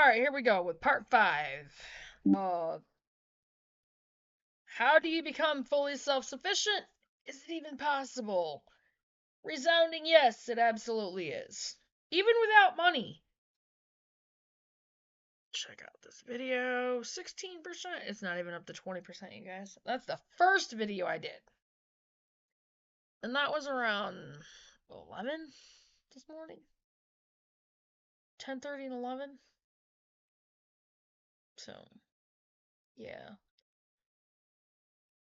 Alright, here we go with part 5. How do you become fully self-sufficient? Is it even possible? Resounding yes, it absolutely is. Even without money. Check out this video. 16%. It's not even up to 20%, you guys. That's the first video I did. And that was around 11 this morning. 10:30 and 11. So, yeah.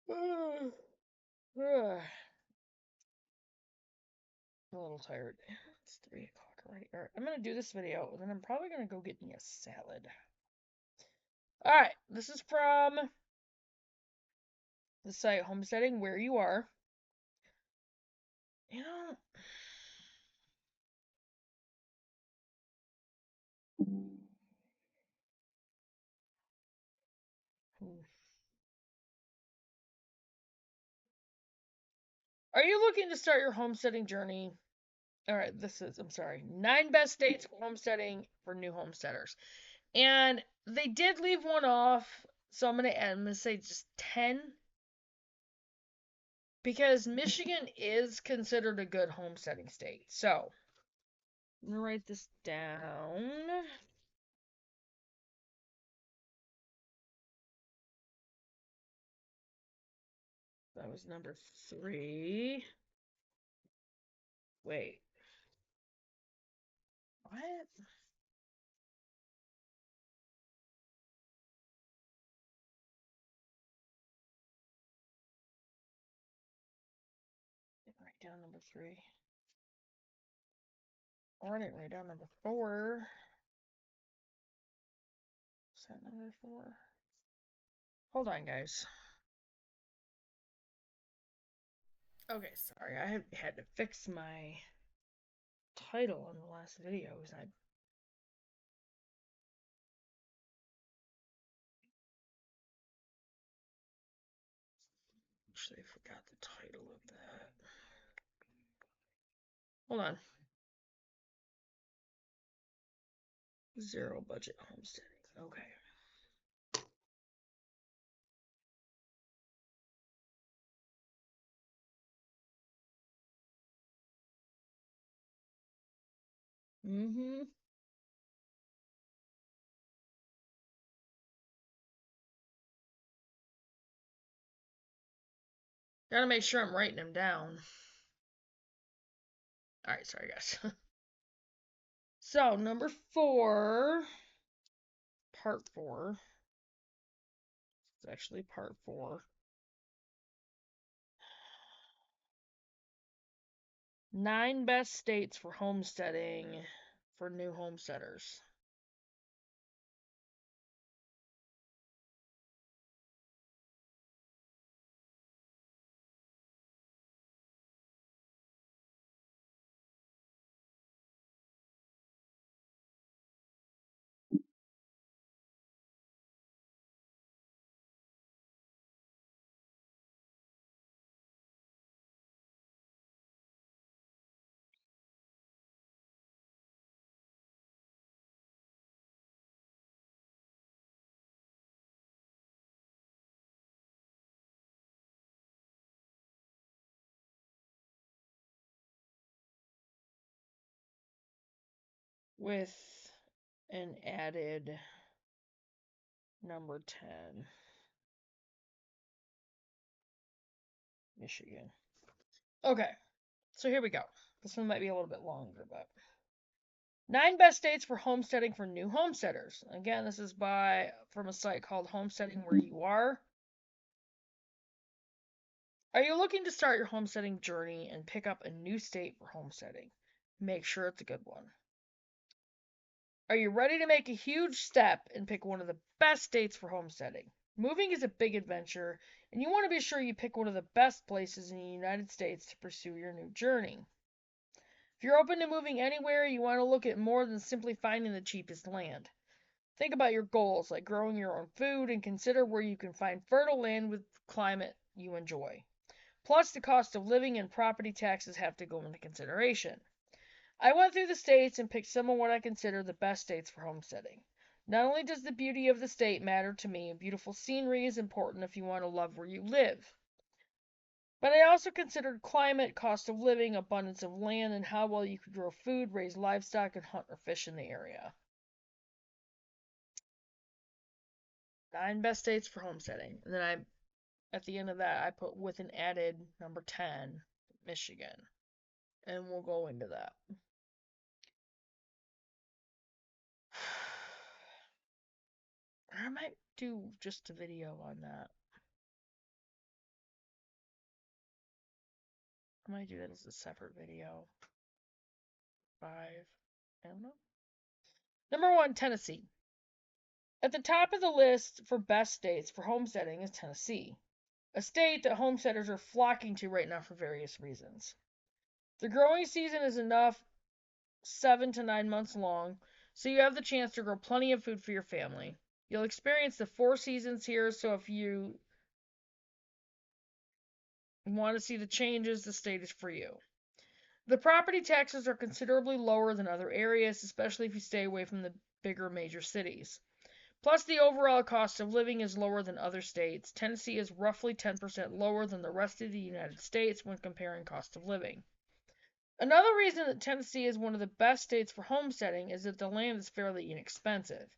I'm a little tired. It's 3 o'clock already. Alright, I'm gonna do this video, and then I'm probably gonna go get me a salad. Alright, this is from the site Homesteading, where you are. You know, are you looking to start your homesteading journey? Alright, I'm sorry, 9 best states for homesteading for new homesteaders. And they did leave one off, so I'm gonna say just 10. Because Michigan is considered a good homesteading state. So, I'm gonna write this down. That was number 3. Wait. What? Didn't write down number 3. Or I didn't write down number 4. Is that number 4? Hold on, guys. Okay, sorry. I had to fix my title on the last videos. I actually forgot the title of that. Hold on. Zero budget homesteading. Okay. Mm-hmm. Gotta make sure I'm writing them down. Alright, sorry guys. So, number 4. Part 4. It's actually part 4. 9 best states for homesteading for new homesteaders. With an added number 10. Michigan. Okay, so here we go. This one might be a little bit longer, but 9 best states for homesteading for new homesteaders. Again, this is from a site called Homesteading Where You Are. Are you looking to start your homesteading journey and pick up a new state for homesteading? Make sure it's a good one. Are you ready to make a huge step and pick one of the best states for homesteading? Moving is a big adventure, and you want to be sure you pick one of the best places in the United States to pursue your new journey. If you're open to moving anywhere, you want to look at more than simply finding the cheapest land. Think about your goals, like growing your own food, and consider where you can find fertile land with climate you enjoy. Plus, the cost of living and property taxes have to go into consideration. I went through the states and picked some of what I consider the best states for homesteading. Not only does the beauty of the state matter to me, beautiful scenery is important if you want to love where you live. But I also considered climate, cost of living, abundance of land, and how well you could grow food, raise livestock, and hunt or fish in the area. 9 best states for homesteading. And then at the end of that, I put with an added number 10, Michigan. And we'll go into that. I might do just a video on that. I might do that as a separate video. 5. I don't know. Number 1, Tennessee. At the top of the list for best states for homesteading is Tennessee, a state that homesteaders are flocking to right now for various reasons. The growing season is enough 7 to 9 months long, so you have the chance to grow plenty of food for your family. You'll experience the 4 seasons here, so if you want to see the changes, the state is for you. The property taxes are considerably lower than other areas, especially if you stay away from the bigger major cities. Plus, the overall cost of living is lower than other states. Tennessee is roughly 10% lower than the rest of the United States when comparing cost of living. Another reason that Tennessee is one of the best states for homesteading is that the land is fairly inexpensive.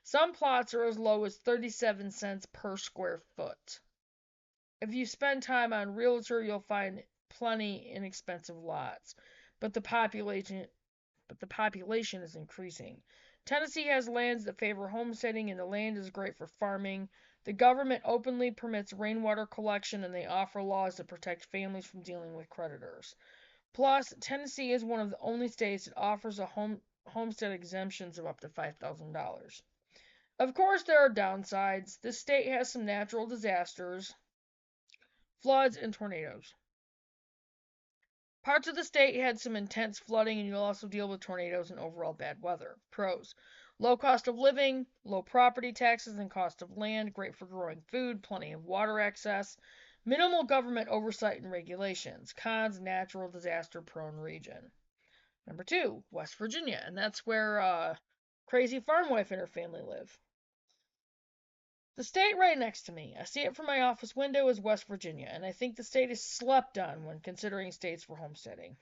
Some plots are as low as 37 cents per square foot. If you spend time on Realtor, you'll find plenty inexpensive lots, but the population is increasing. Tennessee has lands that favor homesteading, and the land is great for farming. The government openly permits rainwater collection, and they offer laws that protect families from dealing with predators. Plus, Tennessee is one of the only states that offers a homestead exemptions of up to $5,000. Of course, there are downsides. This state has some natural disasters, floods, and tornadoes. Parts of the state had some intense flooding, and you'll also deal with tornadoes and overall bad weather. Pros: low cost of living, low property taxes and cost of land, great for growing food, plenty of water access, minimal government oversight and regulations. Cons: natural disaster prone region. Number 2, West Virginia, and that's where Crazy Farm Wife and her family live. The state right next to me, I see it from my office window, is West Virginia, and I think the state is slept on when considering states for homesteading.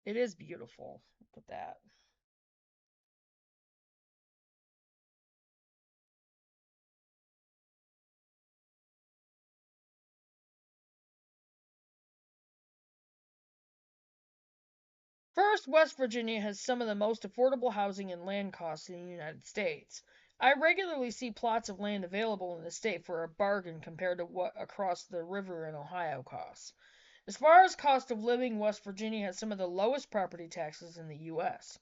It is beautiful. Look at that. First, West Virginia has some of the most affordable housing and land costs in the United States. I regularly see plots of land available in the state for a bargain compared to what across the river in Ohio costs. As far as cost of living, West Virginia has some of the lowest property taxes in the U.S.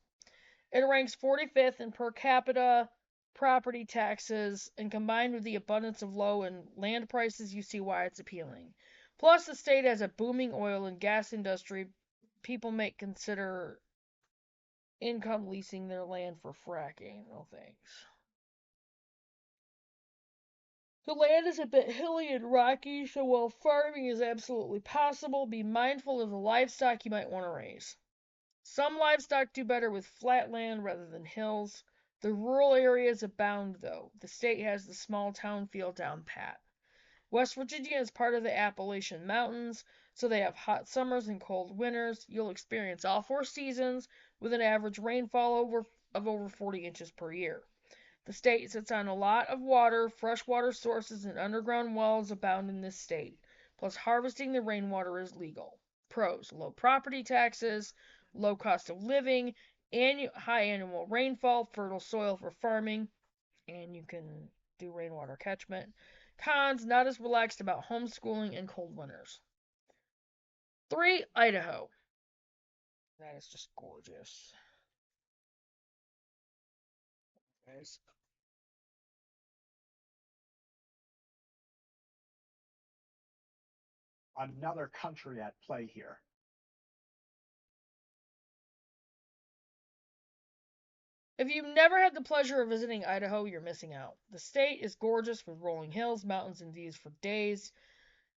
It ranks 45th in per capita property taxes, and combined with the abundance of low and land prices, you see why it's appealing. Plus, the state has a booming oil and gas industry. People may consider income leasing their land for fracking. No thanks. The land is a bit hilly and rocky, so while farming is absolutely possible, be mindful of the livestock you might want to raise. Some livestock do better with flat land rather than hills. The rural areas abound, though. The state has the small town feel down pat. West Virginia is part of the Appalachian Mountains, so they have hot summers and cold winters. You'll experience all 4 seasons with an average rainfall of over 40 inches per year. The state sits on a lot of water. Freshwater sources and underground wells abound in this state. Plus, harvesting the rainwater is legal. Pros: low property taxes, low cost of living, high annual rainfall, fertile soil for farming, and you can do rainwater catchment. Cons: not as relaxed about homeschooling and cold winters. 3, Idaho. That is just gorgeous. Guys. Another country at play here. If you've never had the pleasure of visiting Idaho, you're missing out. The state is gorgeous with rolling hills, mountains, and views for days.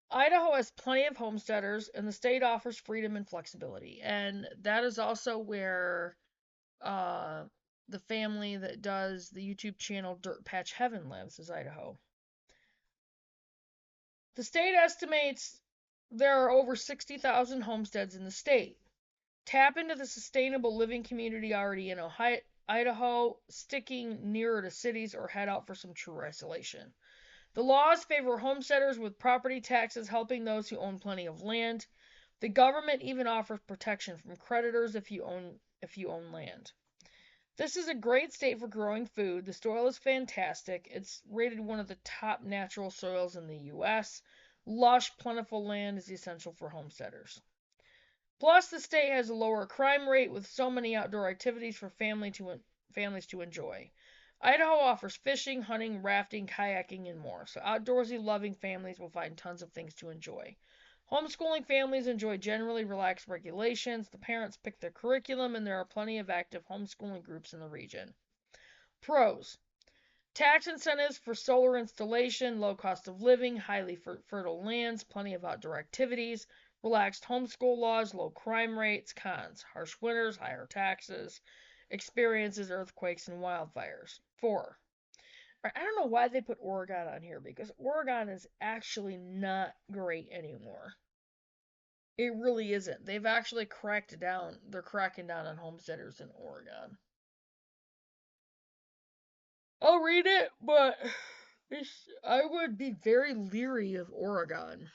Idaho has plenty of homesteaders, and the state offers freedom and flexibility. And that is also where the family that does the YouTube channel Dirt Patch Heaven lives is Idaho. The state estimates there are over 60,000 homesteads in the state. Tap into the sustainable living community already in Idaho, sticking nearer to cities, or head out for some true isolation. The laws favor homesteaders with property taxes helping those who own plenty of land. The government even offers protection from creditors if you own land. This is a great state for growing food. The soil is fantastic. It's rated one of the top natural soils in the US. Lush, plentiful land is essential for homesteaders. Plus, the state has a lower crime rate with so many outdoor activities for families to enjoy. Idaho offers fishing, hunting, rafting, kayaking, and more, so outdoorsy loving families will find tons of things to enjoy. Homeschooling families enjoy generally relaxed regulations. The parents pick their curriculum, and there are plenty of active homeschooling groups in the region. Pros: tax incentives for solar installation, low cost of living, highly fertile lands, plenty of outdoor activities, relaxed homeschool laws, low crime rates. Cons: harsh winters, higher taxes, experiences earthquakes and wildfires. 4. I don't know why they put Oregon on here because Oregon is actually not great anymore. It really isn't. They've actually cracked it down. They're cracking down on homesteaders in Oregon. I'll read it, but I would be very leery of Oregon.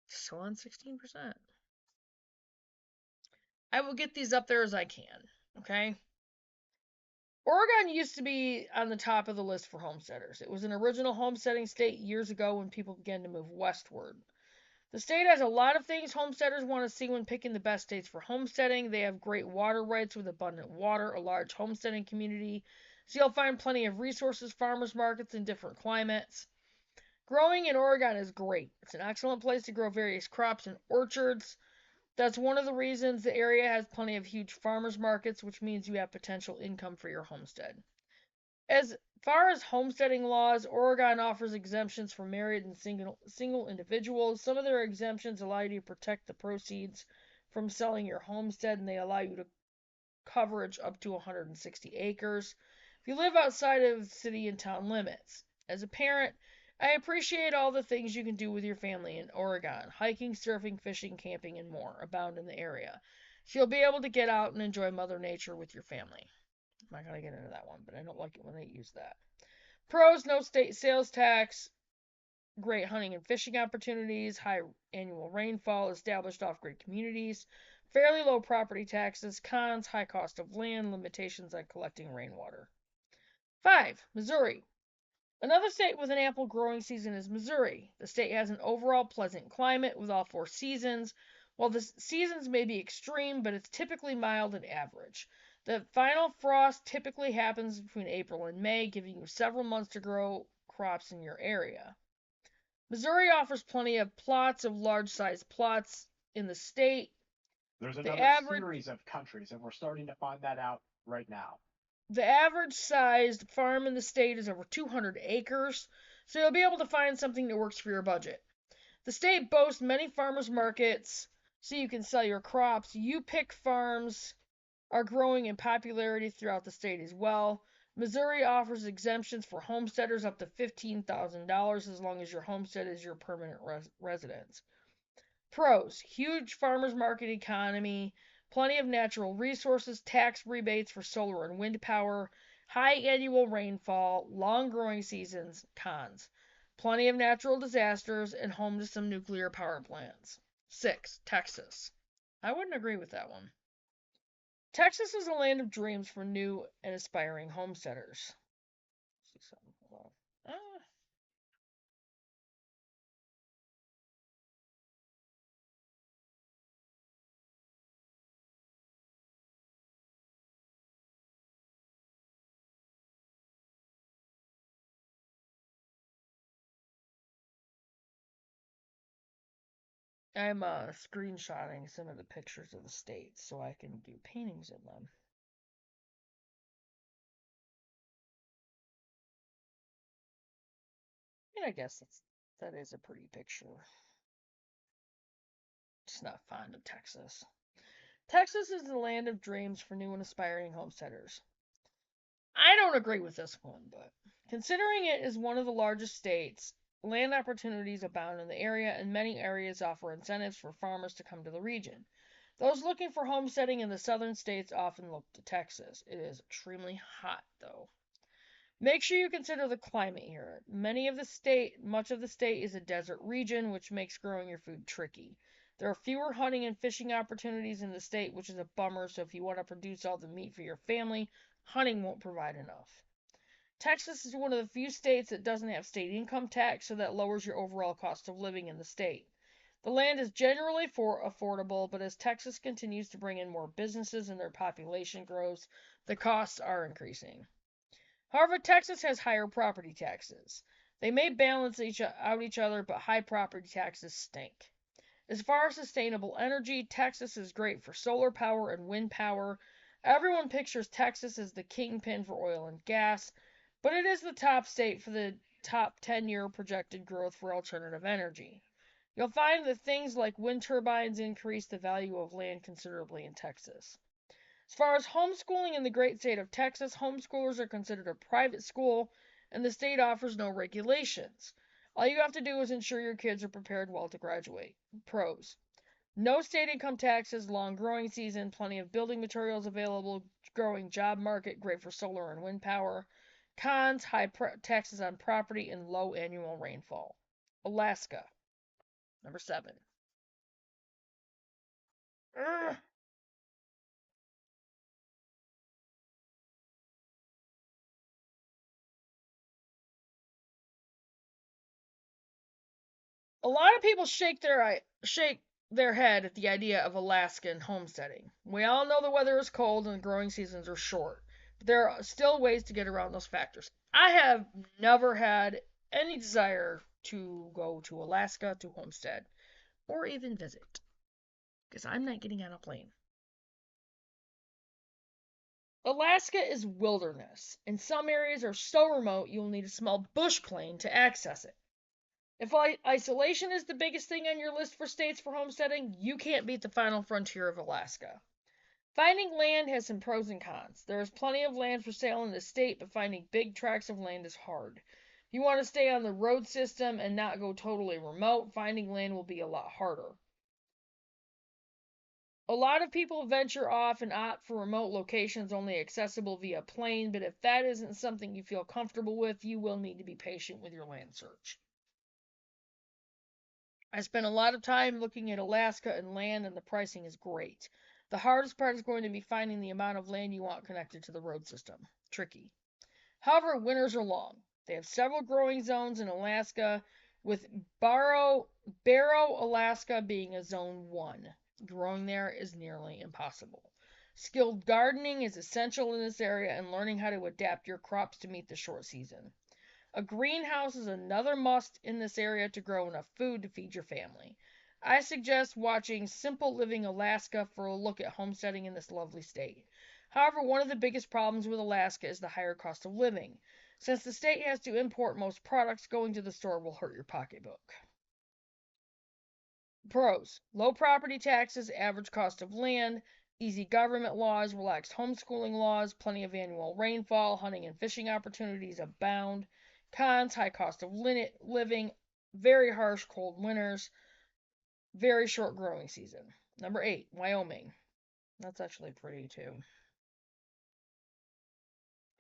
Still on 16%. I will get these up there as I can, okay? Oregon used to be on the top of the list for homesteaders. It was an original homesteading state years ago when people began to move westward. The state has a lot of things homesteaders want to see when picking the best states for homesteading. They have great water rights with abundant water, a large homesteading community, so you'll find plenty of resources, farmers markets, and different climates. Growing in Oregon is great. It's an excellent place to grow various crops and orchards. That's one of the reasons the area has plenty of huge farmers markets, which means you have potential income for your homestead. As far as homesteading laws, Oregon offers exemptions for married and single individuals. Some of their exemptions allow you to protect the proceeds from selling your homestead, and they allow you to coverage up to 160 acres if you live outside of city and town limits. As a parent, I appreciate all the things you can do with your family in Oregon. Hiking, surfing, fishing, camping, and more abound in the area. So you'll be able to get out and enjoy Mother Nature with your family. I'm not going to get into that one, but I don't like it when they use that. Pros: no state sales tax, great hunting and fishing opportunities, high annual rainfall, established off-grid communities, fairly low property taxes. Cons: high cost of land, limitations on collecting rainwater. 5. Missouri. Another state with an ample growing season is Missouri. The state has an overall pleasant climate with all 4 seasons. While the seasons may be extreme, but it's typically mild and average. The final frost typically happens between April and May, giving you several months to grow crops in your area. Missouri offers plenty of plots of large-sized plots in the state. There's The another average series of countries, and we're starting to find that out right now. the average sized farm in the state is over 200 acres, so you'll be able to find something that works for your budget. The state boasts many farmers markets so you can sell your crops. You Pick farms are growing in popularity throughout the state as well. Missouri offers exemptions for homesteaders up to $15,000 as long as your homestead is your permanent residence. Pros: huge farmers market economy, plenty of natural resources, tax rebates for solar and wind power, high annual rainfall, long growing seasons. Cons: plenty of natural disasters, and home to some nuclear power plants. 6. Texas. I wouldn't agree with that one. Texas is a land of dreams for new and aspiring homesteaders. Let's see something. Hold on. I'm screenshotting some of the pictures of the states so I can do paintings of them. And I guess that is a pretty picture. Just not fond of Texas. Texas is the land of dreams for new and aspiring homesteaders. I don't agree with this one, but considering it is one of the largest states, land opportunities abound in the area, and many areas offer incentives for farmers to come to the region. Those looking for homesteading in the southern states often look to Texas. It is extremely hot, though. Make sure you consider the climate here. Much of the state is a desert region, which makes growing your food tricky. There are fewer hunting and fishing opportunities in the state, which is a bummer, so if you want to produce all the meat for your family, hunting won't provide enough. Texas is one of the few states that doesn't have state income tax, so that lowers your overall cost of living in the state. The land is generally affordable, but as Texas continues to bring in more businesses and their population grows, the costs are increasing. However, Texas has higher property taxes. They may balance out each other, but high property taxes stink. As far as sustainable energy, Texas is great for solar power and wind power. Everyone pictures Texas as the kingpin for oil and gas, but it is the top state for the top 10-year projected growth for alternative energy. You'll find that things like wind turbines increase the value of land considerably in Texas. As far as homeschooling in the great state of Texas, homeschoolers are considered a private school, and the state offers no regulations. All you have to do is ensure your kids are prepared well to graduate. Pros: no state income taxes, long growing season, plenty of building materials available, growing job market, great for solar and wind power. Cons: high taxes on property and low annual rainfall. Alaska, number 7. Urgh. A lot of people shake their head at the idea of Alaskan homesteading. We all know the weather is cold and the growing seasons are short, but there are still ways to get around those factors. I have never had any desire to go to Alaska to homestead or even visit because I'm not getting on a plane. Alaska is wilderness, and some areas are so remote you'll need a small bush plane to access it. If isolation is the biggest thing on your list for states for homesteading, you can't beat the final frontier of Alaska. Finding land has some pros and cons. There is plenty of land for sale in the state, but finding big tracts of land is hard. If you want to stay on the road system and not go totally remote, finding land will be a lot harder. A lot of people venture off and opt for remote locations only accessible via plane, but if that isn't something you feel comfortable with, you will need to be patient with your land search. I spent a lot of time looking at Alaska and land, and the pricing is great. The hardest part is going to be finding the amount of land you want connected to the road system. Tricky. However, winters are long. They have several growing zones in Alaska, with Barrow, Alaska being a zone 1. Growing there is nearly impossible. Skilled gardening is essential in this area and learning how to adapt your crops to meet the short season. A greenhouse is another must in this area to grow enough food to feed your family. I suggest watching Simple Living Alaska for a look at homesteading in this lovely state. However, one of the biggest problems with Alaska is the higher cost of living. Since the state has to import most products, going to the store will hurt your pocketbook. Pros: low property taxes, average cost of land, easy government laws, relaxed homeschooling laws, plenty of annual rainfall, hunting and fishing opportunities abound. Cons: high cost of living, very harsh cold winters, very short growing season. Number 8, Wyoming. That's actually pretty too.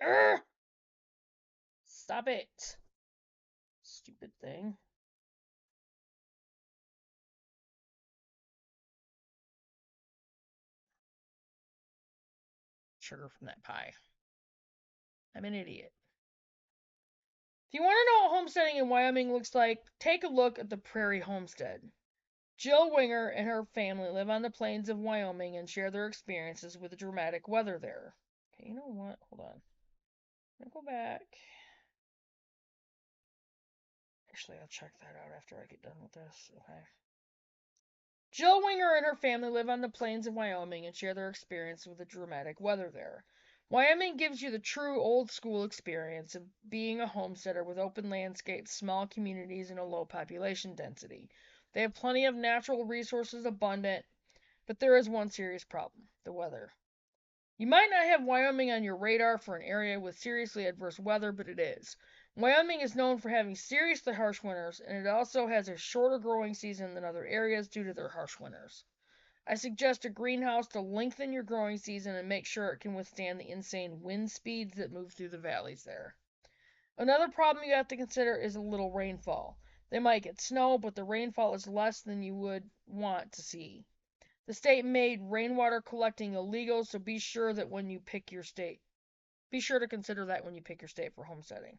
Urgh! Stop it. Stupid thing. Sugar from that pie. I'm an idiot. If you want to know what homesteading in Wyoming looks like, take a look at the Prairie Homestead. Jill Winger and her family live on the plains of Wyoming and share their experiences with the dramatic weather there. Okay, you know what? Hold on. I'm gonna go back. Actually, I'll check that out after I get done with this. Okay. Jill Winger and her family live on the plains of Wyoming and share their experience with the dramatic weather there. Wyoming gives you the true old school experience of being a homesteader with open landscapes, small communities, and a low population density. They have plenty of natural resources abundant, But there is one serious problem: the weather. You might not have Wyoming on your radar for an area with seriously adverse weather, but it is. Wyoming is known for having seriously harsh winters, and it also has a shorter growing season than other areas due to their harsh winters. I suggest a greenhouse to lengthen your growing season and make sure it can withstand the insane wind speeds that move through the valleys there. Another problem you have to consider is a little rainfall. They might get snow, but the rainfall is less than you would want to see. The state made rainwater collecting illegal, so be sure to consider that when you pick your state for homesteading.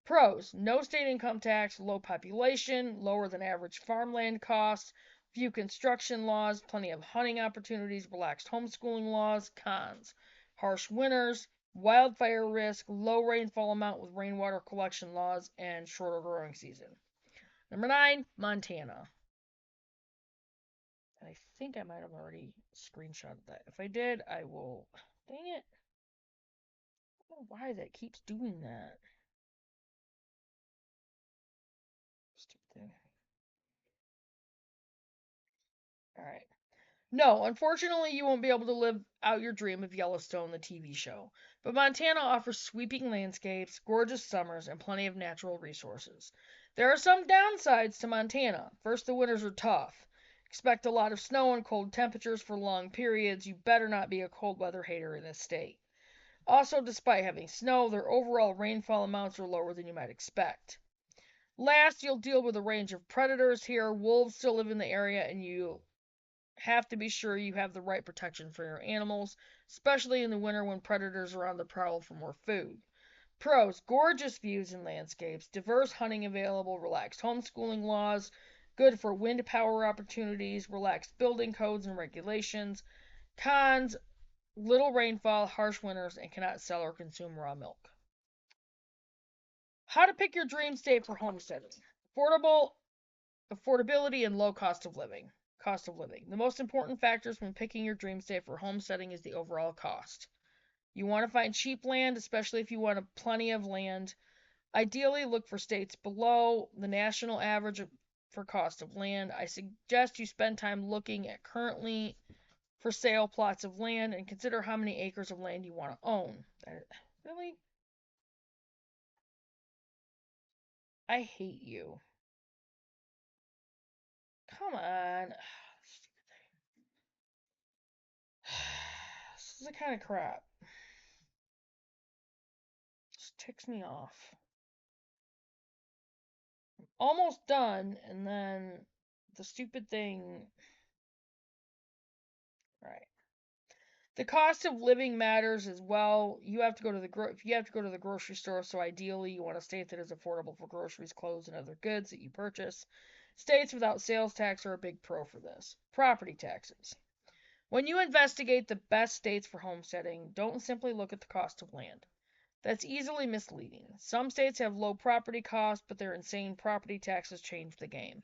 Pros: no state income tax, low population, lower than average farmland costs, few construction laws, plenty of hunting opportunities, relaxed homeschooling laws. Cons: harsh winters, wildfire risk, low rainfall amount with rainwater collection laws, and shorter growing season. Number 9, Montana. And I think I might have already screenshotted that. If I did, I will. Dang it. I don't know why that keeps doing that. Stupid thing. Alright. No, unfortunately, you won't be able to live out your dream of Yellowstone, the TV show. But Montana offers sweeping landscapes, gorgeous summers, and plenty of natural resources. There are some downsides to Montana. First, the winters are tough. Expect a lot of snow and cold temperatures for long periods. You better not be a cold weather hater in this state. Also, despite having snow, their overall rainfall amounts are lower than you might expect. Last, you'll deal with a range of predators here. Wolves still live in the area, and you have to be sure you have the right protection for your animals, especially in the winter when predators are on the prowl for more food. Pros: gorgeous views and landscapes, diverse hunting available, relaxed homeschooling laws, good for wind power opportunities, relaxed building codes and regulations. Cons: little rainfall, harsh winters, and cannot sell or consume raw milk. How to pick your dream state for homesteading. Affordability and low cost of living. Cost of living. The most important factors when picking your dream state for homesteading is the overall cost. You want to find cheap land, especially if you want plenty of land. Ideally, look for states below the national average for cost of land. I suggest you spend time looking at currently for sale plots of land and consider how many acres of land you want to own. Really? I hate you. Come on. This is the kind of crap. Just ticks me off. Almost done, and then the stupid thing. Right. The cost of living matters as well. You have to go to the grocery store, so ideally you want a state that is affordable for groceries, clothes, and other goods that you purchase. States without sales tax are a big pro for this. Property taxes. When you investigate the best states for homesteading, don't simply look at the cost of land. That's easily misleading. Some states have low property costs, but their insane property taxes change the game.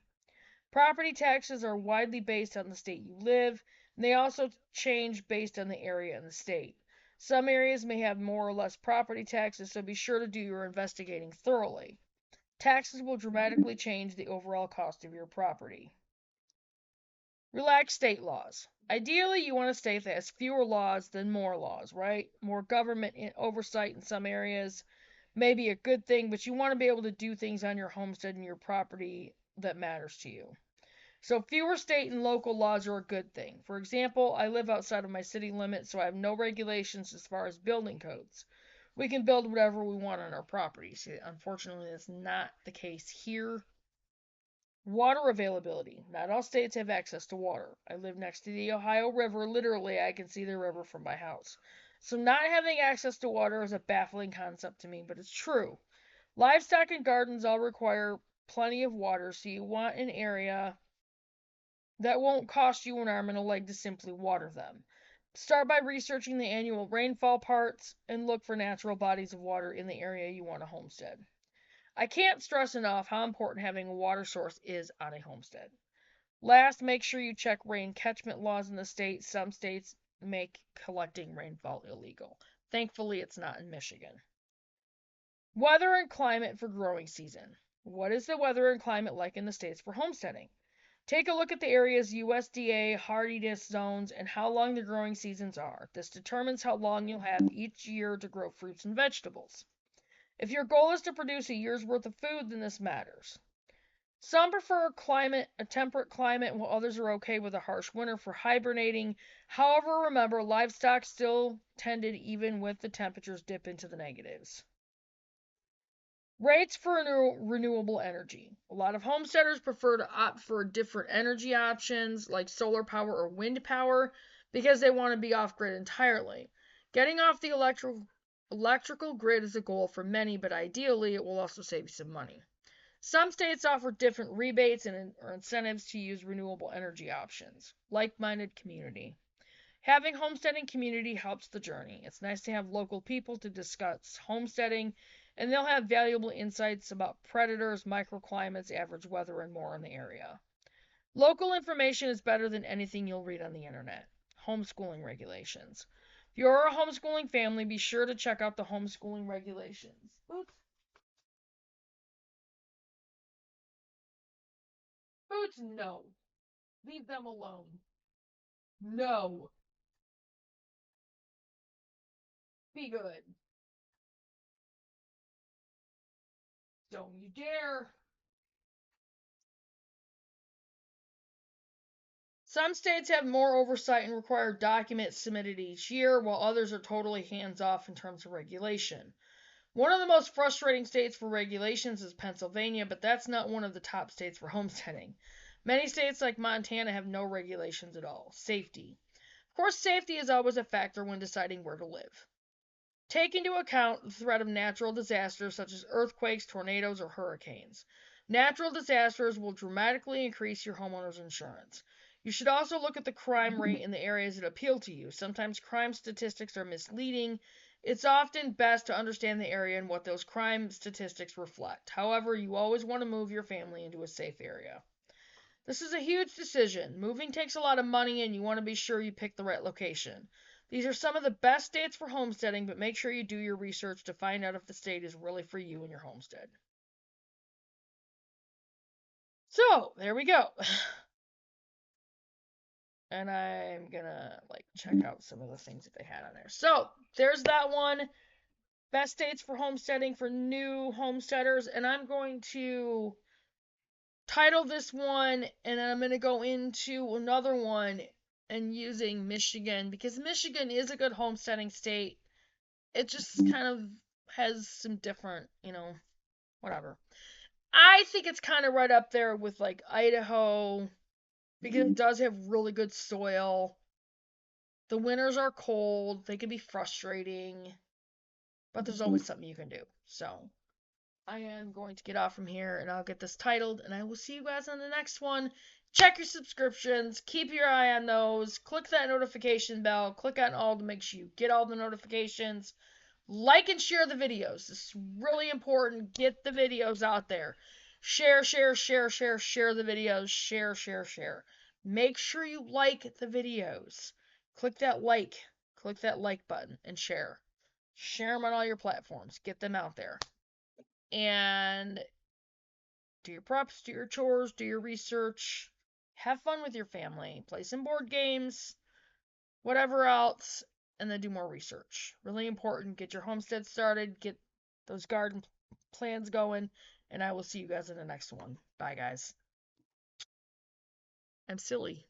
Property taxes are widely based on the state you live, and they also change based on the area in the state. Some areas may have more or less property taxes, so be sure to do your investigating thoroughly. Taxes will dramatically change the overall cost of your property. Relax state laws. Ideally, you want a state that has fewer laws than more laws, right? More government oversight in some areas may be a good thing, but you want to be able to do things on your homestead and your property that matters to you. So fewer state and local laws are a good thing. For example, I live outside of my city limits, so I have no regulations as far as building codes. We can build whatever we want on our property. See, unfortunately, that's not the case here. Water availability. Not all states have access to water. I live next to the Ohio River. Literally, I can see the river from my house. So not having access to water is a baffling concept to me, but it's true. Livestock and gardens all require plenty of water, so you want an area that won't cost you an arm and a leg to simply water them. Start by researching the annual rainfall parts and look for natural bodies of water in the area you want to homestead. I can't stress enough how important having a water source is on a homestead. Last, make sure you check rain catchment laws in the state. Some states make collecting rainfall illegal. Thankfully, it's not in Michigan. Weather and climate for growing season. What is the weather and climate like in the states for homesteading? Take a look at the area's USDA hardiness zones and how long the growing seasons are. This determines how long you'll have each year to grow fruits and vegetables. If your goal is to produce a year's worth of food, then this matters. Some prefer a temperate climate, while others are okay with a harsh winter for hibernating. However, remember, livestock still tended even with the temperatures dip into the negatives. Rates for renewable energy. A lot of homesteaders prefer to opt for different energy options like solar power or wind power because they want to be off grid entirely. Getting off the electrical grid is a goal for many, but ideally it will also save you some money. Some states offer different rebates or incentives to use renewable energy options. Like-minded community. Having homesteading community helps the journey. It's nice to have local people to discuss homesteading, and they'll have valuable insights about predators, microclimates, average weather, and more in the area. Local information is better than anything you'll read on the internet. Homeschooling regulations. If you're a homeschooling family, be sure to check out the homeschooling regulations. Oops. Boots, no. Leave them alone. No. Be good. Don't you dare. Some states have more oversight and require documents submitted each year, while others are totally hands off in terms of regulation. One of the most frustrating states for regulations is Pennsylvania, but that's not one of the top states for homesteading. Many states like Montana have no regulations at all. Safety. Of course, safety is always a factor when deciding where to live. Take into account the threat of natural disasters such as earthquakes, tornadoes, or hurricanes. Natural disasters will dramatically increase your homeowner's insurance. You should also look at the crime rate in the areas that appeal to you. Sometimes crime statistics are misleading. It's often best to understand the area and what those crime statistics reflect. However, you always want to move your family into a safe area. This is a huge decision. Moving takes a lot of money, and you want to be sure you pick the right location. These are some of the best states for homesteading, but make sure you do your research to find out if the state is really for you and your homestead. So, there we go. And I'm gonna check out some of the things that they had on there. So, there's that one. Best states for homesteading for new homesteaders, and I'm going to title this one, and then I'm going to go into another one and using Michigan because Michigan is a good homesteading state. It just kind of has some different, whatever. I think it's kind of right up there with like Idaho because it does have really good soil. The winters are cold, they can be frustrating, but there's always something you can do. So, I am going to get off from here and I'll get this titled and I will see you guys on the next one. Check your subscriptions, keep your eye on those, click that notification bell, click on all to make sure you get all the notifications. Like and share the videos. This is really important. Get the videos out there. Share, share, share, share, share the videos. Share, share, share. Make sure you like the videos. Click that like button and share. Share them on all your platforms. Get them out there and do your preps, do your chores, do your research, have fun with your family, play some board games, whatever else, and then do more research. Really important. Get your homestead started, get those garden plans going, and I will see you guys in the next one. Bye, guys. I'm silly.